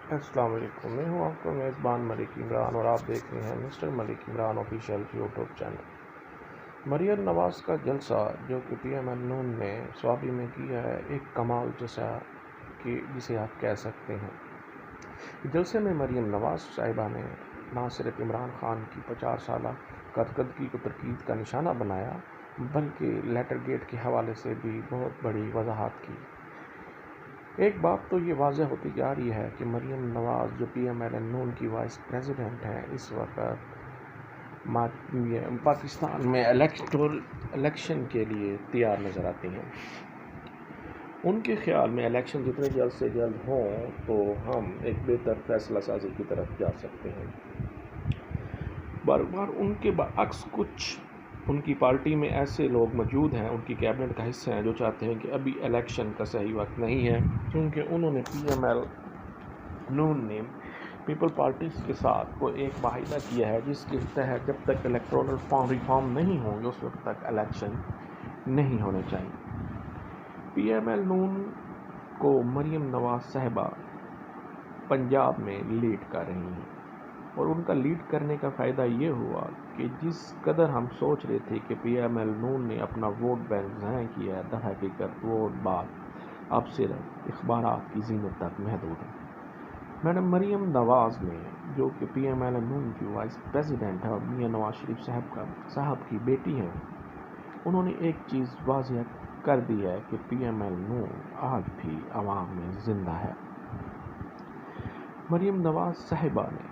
السلام علیکم، میں ہوں آپ کا میزبان ملک عمران اور آپ دیکھ رہے ہیں مسٹر ملک Imran official YouTube channel. Maryam Nawaz کا جلسہ جو کہ پی ایم ایل نون نے سوابی میں کیا ہے، ایک کمال جیسا کہ جسے آپ کہہ سکتے ہیں۔ جلسے میں مریم نواز صاحبہ نے نہ صرف عمران خان کی 50 سالہ کارکردگی کو تنقید کا نشانہ بنایا بلکہ لیٹر گیٹ کے حوالے سے بھی بہت بڑی وضاحت کی۔ ایک بات تو یہ واضح ہوتی جا رہی ہے کہ مریم نواز جو پی ایم ایل نون کی وائس پریزیڈنٹ ہیں، اس وقت پاکستان میں الیکشن کے لیے تیار نظر آتی ہیں۔ ان کے خیال میں الیکشن جتنے جلد سے جلد ہوں تو ہم ایک بہتر فیصلہ سازی کی طرف جا سکتے ہیں۔ بار بار ان کے برعکس کچھ ان کی پارٹی میں ایسے لوگ موجود ہیں، ان کی کیبنٹ کا حصہ ہیں، جو چاہتے ہیں کہ ابھی الیکشن کا صحیح وقت نہیں ہے، کیونکہ انہوں نے پی ایم ایل نون نے پیپل پارٹیز کے ساتھ کوئی ایک معاہدہ کیا ہے جس کے تحت جب تک الیکٹورل ریفارم نہیں ہوں گے اس وقت تک الیکشن نہیں ہونے چاہیے۔ پی ایم ایل نون کو مریم نواز صاحبہ پنجاب میں لیڈ کر رہی ہیں، اور ان کا لیڈ کرنے کا فائدہ یہ ہوا کہ جس قدر ہم سوچ رہے تھے کہ پی ایم ایل نون نے اپنا ووٹ بینک ضائع کیا ہے، در حقیقت وہ بات اب صرف اخبارات کی زینت تک محدود ہے۔ میڈم مریم نواز نے جو کہ پی ایم ایل نون کی وائس پریزیڈنٹ ہے اور میاں نواز شریف صاحب کی بیٹی ہے، انہوں نے ایک چیز واضح کر دی ہے کہ پی ایم ایل نون آج بھی عوام میں زندہ ہے۔ مریم نواز صاحبہ نے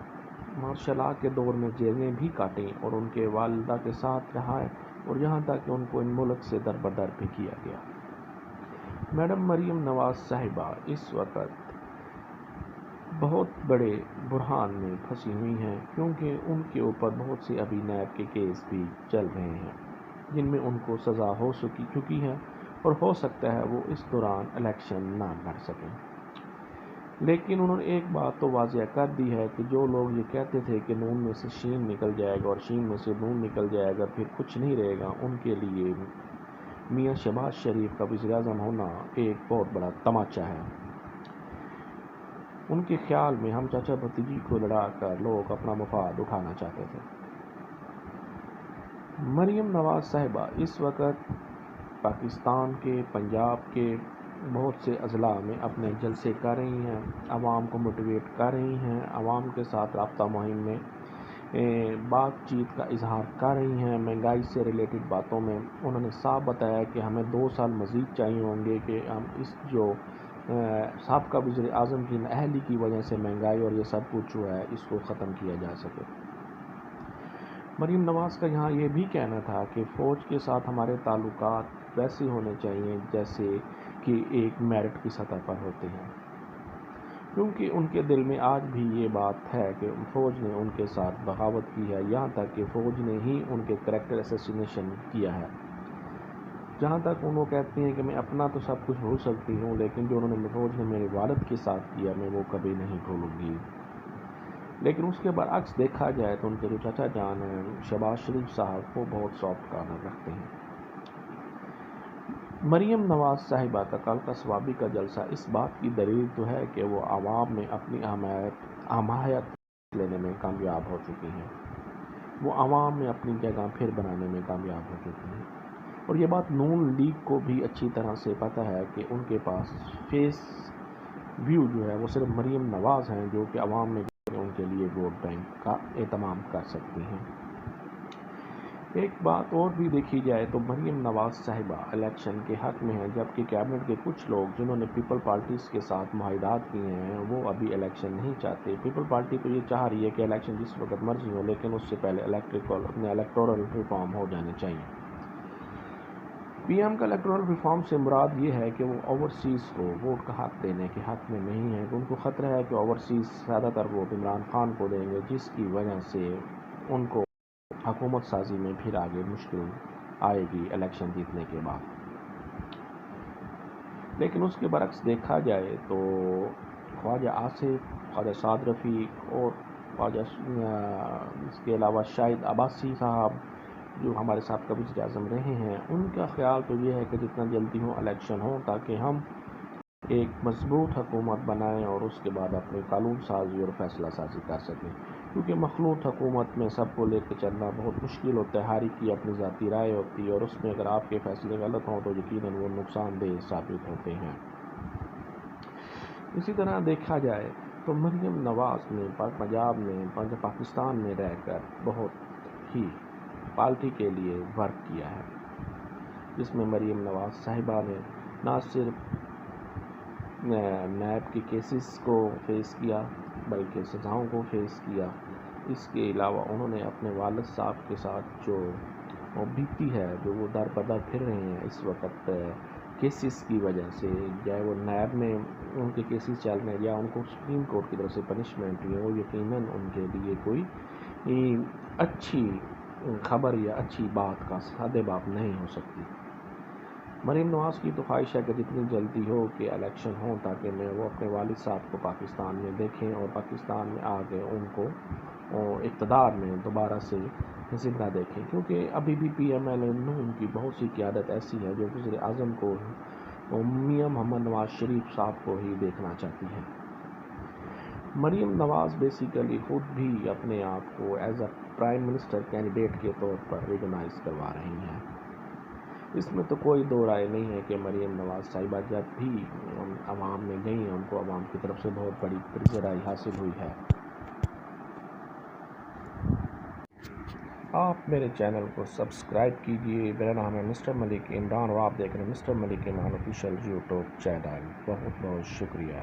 مارشل لا کے دور میں جیلیں بھی کاٹیں اور ان کے والدہ کے ساتھ رہا ہے، اور یہاں تک کہ ان کو ان ملک سے دربدر بھی کیا گیا۔ میڈم مریم نواز صاحبہ اس وقت بہت بڑے بحران میں پھنسی ہوئی ہیں، کیونکہ ان کے اوپر بہت سے ابھی نیب کے کیس بھی چل رہے ہیں جن میں ان کو سزا ہو چکی ہے، اور ہو سکتا ہے وہ اس دوران الیکشن نہ لڑ سکیں۔ لیکن انہوں نے ایک بات تو واضح کر دی ہے کہ جو لوگ یہ کہتے تھے کہ نون میں سے شین نکل جائے گا اور شین میں سے نون نکل جائے گا پھر کچھ نہیں رہے گا، ان کے لیے میاں شہباز شریف کا وزیر اعظم ہونا ایک بہت بڑا تماچا ہے۔ ان کے خیال میں ہم چاچا بھتیجی کو لڑا کر لوگ اپنا مفاد اٹھانا چاہتے تھے۔ مریم نواز صاحبہ اس وقت پاکستان کے پنجاب کے بہت سے اضلاع میں اپنے جلسے کر رہی ہیں، عوام کو موٹیویٹ کر رہی ہیں، عوام کے ساتھ رابطہ مہم میں بات چیت کا اظہار کر رہی ہیں۔ مہنگائی سے ریلیٹڈ باتوں میں انہوں نے صاف بتایا کہ ہمیں 2 سال مزید چاہیے ہوں گے کہ ہم اس جو سابقہ وزیر اعظم کی نااہلی کی وجہ سے مہنگائی اور یہ سب کچھ جو ہے اس کو ختم کیا جا سکے۔ مریم نواز کا یہاں یہ بھی کہنا تھا کہ فوج کے ساتھ ہمارے تعلقات ویسے ہونے چاہیے جیسے کہ ایک میرٹ کی سطح پر ہوتے ہیں، کیونکہ ان کے دل میں آج بھی یہ بات ہے کہ فوج نے ان کے ساتھ بغاوت کی ہے، یہاں تک کہ فوج نے ہی ان کے کریکٹر اسیسینیشن کیا ہے۔ جہاں تک انہوں کہتی ہیں کہ میں اپنا تو سب کچھ بھول سکتی ہوں، لیکن جو انہوں نے فوج نے میرے والد کے ساتھ کیا میں وہ کبھی نہیں بھولوں گی۔ لیکن اس کے برعکس دیکھا جائے تو ان کے جو چچا جان ہیں شہباز شریف صاحب، وہ بہت سافٹ کارنر رکھتے ہیں۔ مریم نواز صاحبہ کا کل کا سوابی کا جلسہ اس بات کی دلیل تو ہے کہ وہ عوام میں اپنی حمایت لینے میں کامیاب ہو چکی ہیں، وہ عوام میں اپنی جگہ پھر بنانے میں کامیاب ہو چکی ہیں، اور یہ بات نون لیگ کو بھی اچھی طرح سے پتہ ہے کہ ان کے پاس فیس ویو جو ہے وہ صرف مریم نواز ہیں جو کہ عوام میں ان کے لیے ووٹ بینک کا اہتمام کر سکتی ہیں۔ ایک بات اور بھی دیکھی جائے تو مریم نواز صاحبہ الیکشن کے حق میں ہیں، جبکہ کیبنٹ کے کچھ لوگ جنہوں نے پیپل پارٹیز کے ساتھ معاہدات کیے ہیں وہ ابھی الیکشن نہیں چاہتے۔ پیپل پارٹی تو یہ چاہ رہی ہے کہ الیکشن جس وقت مرضی ہو، لیکن اس سے پہلے الیکٹورل ریفارم ہو جانے چاہیے۔ پی ایم کا الیکٹورل ریفارم سے مراد یہ ہے کہ وہ اوورسیز کو ووٹ کا حق دینے کے حق میں نہیں ہے، کہ ان کو خطرہ ہے کہ اوورسیز زیادہ تر ووٹ عمران خان کو دیں گے، جس کی وجہ سے ان کو حکومت سازی میں پھر آگے مشکل آئے گی الیکشن جیتنے کے بعد۔ لیکن اس کے برعکس دیکھا جائے تو خواجہ آصف، خواجہ سعد رفیق اور خواجہ اس کے علاوہ شاہد عباسی صاحب جو ہمارے ساتھ وزیر اعظم رہے ہیں، ان کا خیال تو یہ ہے کہ جتنا جلدی ہو الیکشن ہو تاکہ ہم ایک مضبوط حکومت بنائیں اور اس کے بعد اپنی قانون سازی اور فیصلہ سازی کر سکیں، کیونکہ مخلوط حکومت میں سب کو لے کے چلنا بہت مشکل ہوتا ہے۔ ہر ایک کی اپنی ذاتی رائے ہوتی ہے اور اس میں اگر آپ کے فیصلے غلط ہوں تو یقیناً وہ نقصان دہ ثابت ہوتے ہیں۔ اسی طرح دیکھا جائے تو مریم نواز نے پنجاب میں پاکستان میں رہ کر بہت ہی پارٹی کے لیے ورک کیا ہے، جس میں مریم نواز صاحبہ نے نہ صرف نیب کے کیسز کو فیس کیا بلکہ سزاؤں کو فیس کیا۔ اس کے علاوہ انہوں نے اپنے والد صاحب کے ساتھ جو بیتی ہے، جو وہ در بدر پھر رہے ہیں اس وقت کیسز کی وجہ سے، یا وہ نیب میں ان کے کیسز چل رہے ہیں یا ان کو سپریم کورٹ کی طرف سے پنشمنٹ ہوئی ہے، وہ یقیناً ان کے لیے کوئی اچھی خبر یا اچھی بات کا سادہ باب نہیں ہو سکتی۔ مریم نواز کی تو خواہش ہے کہ جتنی جلدی ہو کہ الیکشن ہوں تاکہ وہ اپنے والد صاحب کو پاکستان میں دیکھیں اور پاکستان میں آ کے ان کو اقتدار میں دوبارہ سے زندہ دیکھیں، کیونکہ ابھی بھی پی ایم ایل ان کی بہت سی قیادت ایسی ہے جو وزیر اعظم کو میاں محمد نواز شریف صاحب کو ہی دیکھنا چاہتی ہے۔ مریم نواز بیسیکلی خود بھی اپنے آپ کو as a prime minister candidate کے طور پر ریکگنائز کروا رہی ہیں۔ اس میں تو کوئی دو رائے نہیں ہے کہ مریم نواز صاحبہ جب بھی عوام میں گئی ہیں ان کو عوام کی طرف سے بہت بڑی پذیرائی حاصل ہوئی ہے۔ آپ میرے چینل کو سبسکرائب کیجئے۔ میرا نام ہے مسٹر ملک عمران اور آپ دیکھ رہے ہیں مسٹر ملک عمران آفیشیل یوٹیوب چینل۔ بہت بہت شکریہ۔